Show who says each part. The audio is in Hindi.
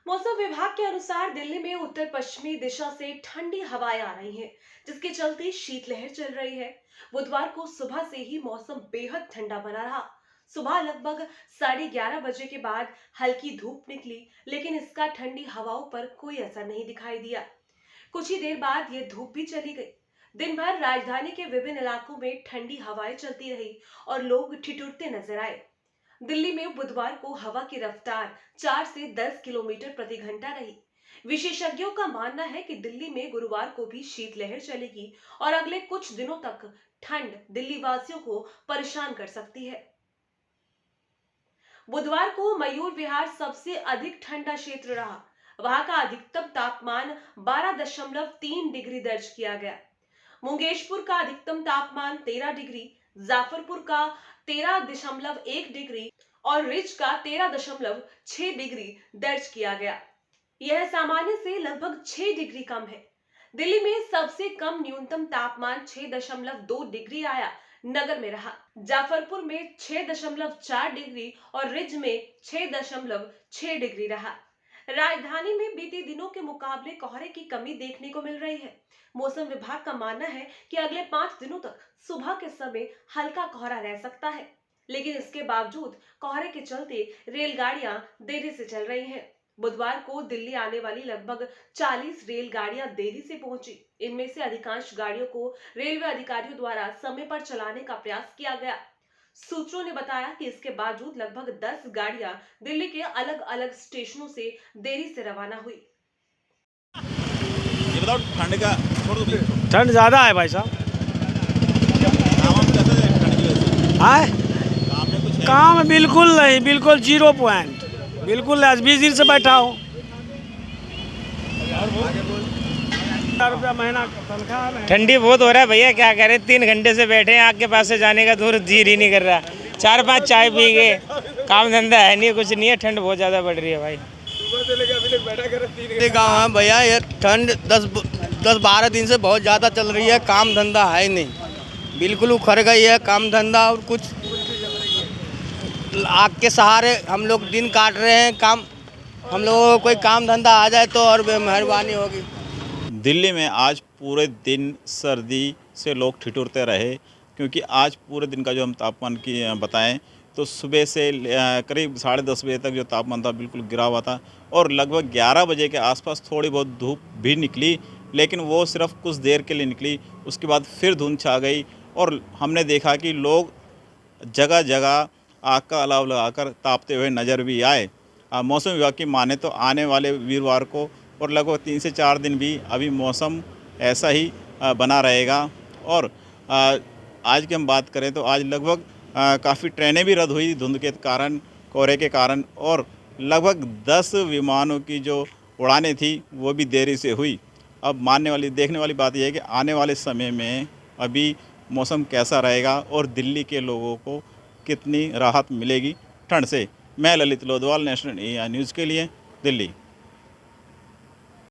Speaker 1: मौसम विभाग के अनुसार दिल्ली में उत्तर पश्चिमी दिशा से ठंडी हवाएं आ रही हैं, जिसके चलते शीतलहर चल रही है। बुधवार को सुबह से ही मौसम बेहद ठंडा बना रहा। सुबह लगभग 11:30 बजे के बाद हल्की धूप निकली, लेकिन इसका ठंडी हवाओं पर कोई असर नहीं दिखाई दिया। कुछ ही देर बाद ये धूप भी चली गई। दिन भर राजधानी के विभिन्न इलाकों में ठंडी हवाएं चलती रही और लोग ठिठुरते नजर आए। दिल्ली में बुधवार को हवा की रफ्तार 4 से 10 किलोमीटर प्रति घंटा रही। विशेषज्ञों का मानना है कि दिल्ली में गुरुवार को भी शीतलहर चलेगी और अगले कुछ दिनों तक ठंड दिल्ली वासियों को परेशान कर सकती है। बुधवार को मयूर विहार सबसे अधिक ठंडा क्षेत्र रहा। वहां का अधिकतम तापमान 12.3 डिग्री दर्ज किया गया। मुंगेशपुर का अधिकतम तापमान 13 डिग्री, जाफरपुर का 13.1 डिग्री और रिच का 13.6 डिग्री दर्ज किया गया। यह सामान्य से लगभग 6 डिग्री कम है। दिल्ली में सबसे कम न्यूनतम तापमान 6.2 डिग्री आया नगर में रहा। जाफरपुर में 6.4 डिग्री और रिज में 6.6 डिग्री रहा। राजधानी में बीते दिनों के मुकाबले कोहरे की कमी देखने को मिल रही है। मौसम विभाग का मानना है कि अगले 5 दिनों तक सुबह के समय हल्का कोहरा रह सकता है, लेकिन इसके बावजूद कोहरे के चलते रेलगाड़ियां देरी से चल रही हैं। बुधवार को दिल्ली आने वाली लगभग 40 रेलगाड़ियां देरी से पहुंची। इनमें से अधिकांश गाड़ियों को रेलवे अधिकारियों द्वारा समय पर चलाने का प्रयास किया गया। सूत्रों ने बताया कि इसके बावजूद लगभग 10 गाड़ियां दिल्ली के अलग अलग स्टेशनों से देरी से रवाना हुई।
Speaker 2: ये बताओ ठंड का
Speaker 3: ठंड ज़्यादा है भाई साहब।
Speaker 2: काम कैसा है ठंड की वजह से?
Speaker 3: आए
Speaker 2: काम में कुछ है?
Speaker 3: काम बिल्कुल नहीं, बिल्कुल 0 पॉइंट, बिल्कुल। आज 20 दिन से बैठा हूँ। 1000 रुपया महीना तनख्वाह नहीं।
Speaker 4: ठंडी बहुत हो रहा है भैया, क्या करें। 3 घंटे से बैठे हैं, आग के पास से जाने का दूर जी ही नहीं कर रहा। 4-5 चाय पी गए, काम धंधा है नहीं, कुछ नहीं है। ठंड बहुत ज़्यादा बढ़ रही है भाई।
Speaker 5: गाँव है भैया, ये ठंड 10-12 दिन से बहुत ज़्यादा चल रही है। काम धंधा है नहीं, बिल्कुल उखड़ गई है काम धंधा। और कुछ आग के सहारे हम लोग दिन काट रहे हैं। काम हम लोगों को कोई काम धंधा आ जाए तो और मेहरबानी होगी।
Speaker 2: दिल्ली में आज पूरे दिन सर्दी से लोग ठिठुरते रहे, क्योंकि आज पूरे दिन का जो हम तापमान की बताएं तो सुबह से करीब 10:30 बजे तक जो तापमान था बिल्कुल गिरा हुआ था और लगभग 11 बजे के आसपास थोड़ी बहुत धूप भी निकली, लेकिन वो सिर्फ कुछ देर के लिए निकली। उसके बाद फिर धुंध छा गई और हमने देखा कि लोग जगह जगह आग का अलाव लगाकर तापते हुए नज़र भी आए। मौसम विभाग की माने तो आने वाले वीरवार को और लगभग 3 से 4 दिन भी अभी मौसम ऐसा ही बना रहेगा। और आज की हम बात करें तो आज लगभग काफ़ी ट्रेनें भी रद्द हुई धुंध के कारण, कोहरे के कारण, और लगभग 10 विमानों की जो उड़ानें थी वो भी देरी से हुई। अब देखने वाली बात यह है कि आने वाले समय में अभी मौसम कैसा रहेगा और दिल्ली के लोगों को कितनी राहत मिलेगी ठंड से। मैं ललित लोधवाल, नेशनल AI न्यूज़ के लिए, दिल्ली।